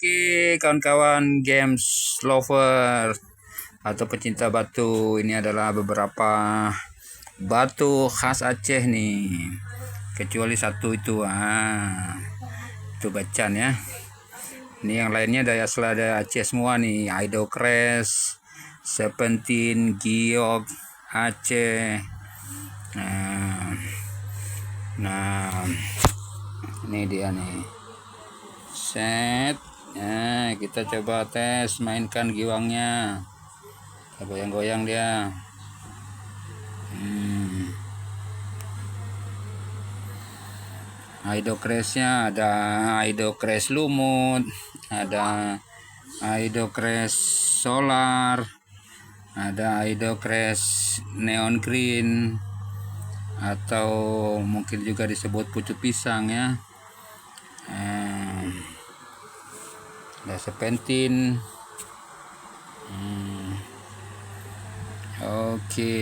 Oke, kawan-kawan games lover atau pecinta batu, ini adalah beberapa batu khas Aceh nih. Kecuali satu itu, itu bacan ya. Ini yang lainnya dari asal ada Aceh semua nih, Idocres, Seventeen, Giok, Aceh. Nah, ini dia nih. Set. Nah, kita coba tes mainkan giwangnya. Kita goyang-goyang dia. Idocresnya ada Idocres lumut, ada Idocres solar, ada Idocres neon green, atau mungkin juga disebut pucuk pisang ya. Ada Seventeen. Oke.